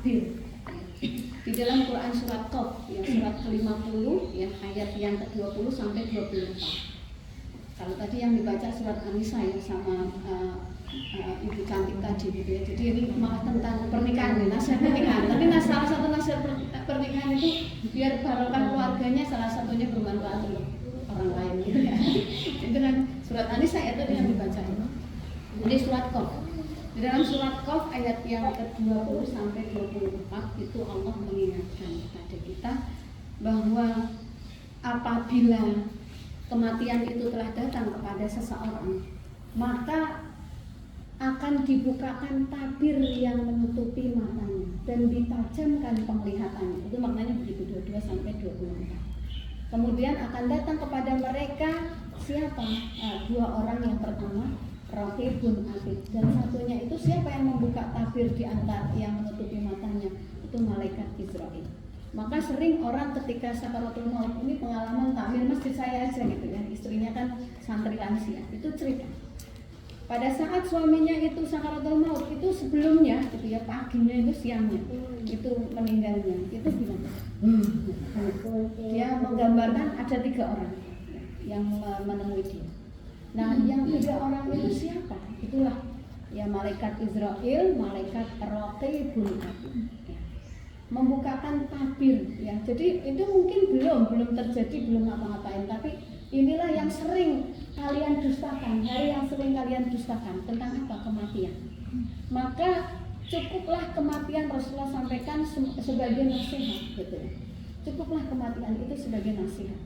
takbir. Di dalam Quran surat Qaf ya, surat ke-50 ya, ayat yang ke-20 sampai 24. Kalau tadi yang dibaca surat An-Nisa ya sama ibu cantik tadi gitu ya. Jadi ini malah tentang pernikahan nih, nasihat pernikahan. Tapi salah satu nasihat pernikahan itu biar barokah keluarganya, salah satunya bermanfaat untuk orang lain gitu ya. Itu kan surat An-Nisa ya tadi yang dibaca itu. Jadi surat Qaf. Di dalam surat Qaf ayat yang ke-20 sampai 24 itu Allah mengingatkan kepada kita bahwa apabila kematian itu telah datang kepada seseorang, maka akan dibukakan tabir yang menutupi matanya dan ditajamkan penglihatannya. Itu maknanya begitu 22 sampai 24. Kemudian akan datang kepada mereka siapa? Dua orang yang pertama Raqibun Atid, dan satunya itu siapa yang membuka tabir di antara yang menutupi matanya? Itu malaikat Israil. Maka sering orang ketika sakaratul maut, ini pengalaman takmir masjid saya aja gitu ya, istrinya kan santri lansia, itu cerita pada saat suaminya itu sakaratul maut, itu sebelumnya gitu ya, paginya itu siangnya itu meninggalnya, itu bilang dia menggambarkan ada 3 orang yang menemui dia. Nah, yang 3 orang itu siapa? Itulah ya malaikat Israil, malaikat Raqibun Atid. Ya. Membukakan tabir ya. Jadi itu mungkin belum terjadi, belum apa-apain, tapi inilah yang sering kalian dustakan, hari yang sering kalian dustakan tentang apa? Kematian. Maka cukuplah kematian, Rasulullah sampaikan sebagai nasihat gitu. Cukuplah kematian itu sebagai nasihat.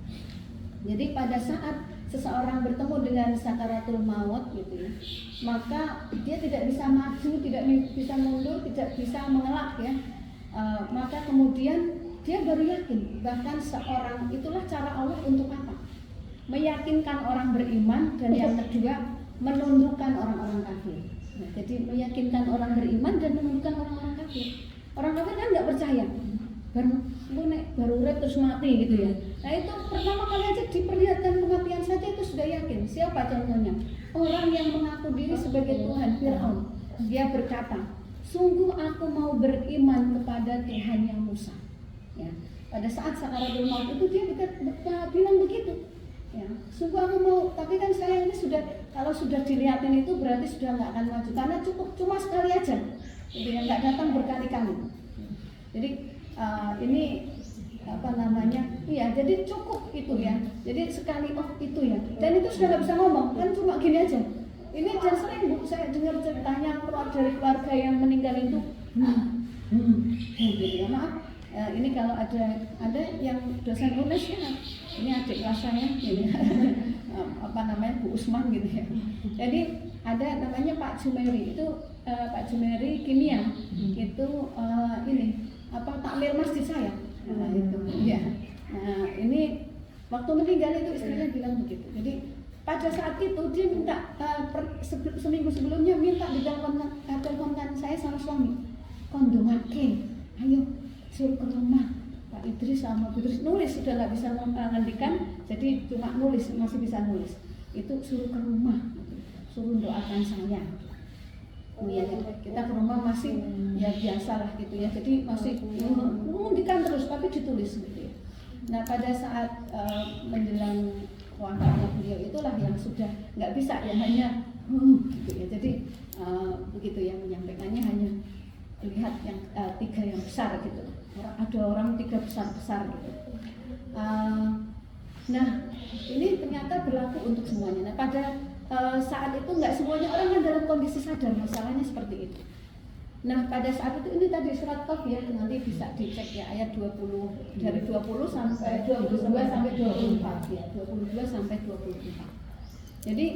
Jadi pada saat seseorang bertemu dengan sakaratul maut gitu ya, maka dia tidak bisa maju, tidak bisa mundur, tidak bisa mengelak ya. Maka kemudian dia baru yakin. Bahkan seorang itulah cara Allah untuk apa? Meyakinkan orang beriman, dan yang kedua menundukkan orang-orang kafir. Nah, jadi meyakinkan orang beriman dan menundukkan orang-orang kafir. Orang kafir kan nggak percaya. Baru urip terus mati gitu ya. Nah itu pertama kali aja diperlihatkan kematian saja itu sudah yakin. Siapa contohnya? Orang yang mengaku diri sebagai Tuhan, Fir'aun. Dia berkata, sungguh aku mau beriman kepada Tuhannya Musa. Ya. Pada saat sakaratul maut itu dia bilang begitu. Ya, sungguh aku mau, tapi kan saya ini sudah, kalau sudah dilihatin itu berarti sudah nggak akan maju, karena cuma sekali aja, jadi nggak datang berkali-kali. Jadi ini apa namanya? Iya, jadi cukup itu ya. Jadi sekali itu ya. Dan itu sudah nggak bisa ngomong, kan cuma gini aja. Ini dan sering Bu, saya dengar ceritanya dari keluarga yang meninggal itu, gitu ya. Maaf, ini kalau ada yang dosen UNES ya, ini adik kelas saya, ini apa namanya Bu Usman gitu ya. Jadi ada namanya Pak Jumeri, itu Pak Jumeri kimia, itu ini apa takmir masjid saya. Nah, itu ya. Nah, ini waktu meninggal itu istrinya bilang begitu. Jadi pada saat itu dia minta seminggu sebelumnya minta diteleponkan saya sama suami. Kondongake, ayo suruh ke rumah Pak Idris sama Bu Idris, nulis sudah nggak bisa menghentikan, jadi cuma nulis, masih bisa nulis. Itu suruh ke rumah, suruh doakan saya. Ya, kita ke rumah masih ya biasa lah gitu ya, jadi masih menghentikan terus tapi ditulis gitu ya. Nah pada saat menjelang wafatnya beliau itulah yang sudah nggak bisa ya, hanya gitu ya. Jadi begitu ya, menyampaikannya hanya lihat yang 3 yang besar gitu. Ada orang 3 besar gitu. Nah ini ternyata berlaku untuk semuanya. Nah pada saat itu nggak semuanya orang kan dalam kondisi sadar masalahnya seperti itu. Nah pada saat itu ini tadi surat Qaf ya, nanti bisa dicek ya ayat 20 dari 20 sampai 22 sampai 24 ya, 22 sampai 24. Jadi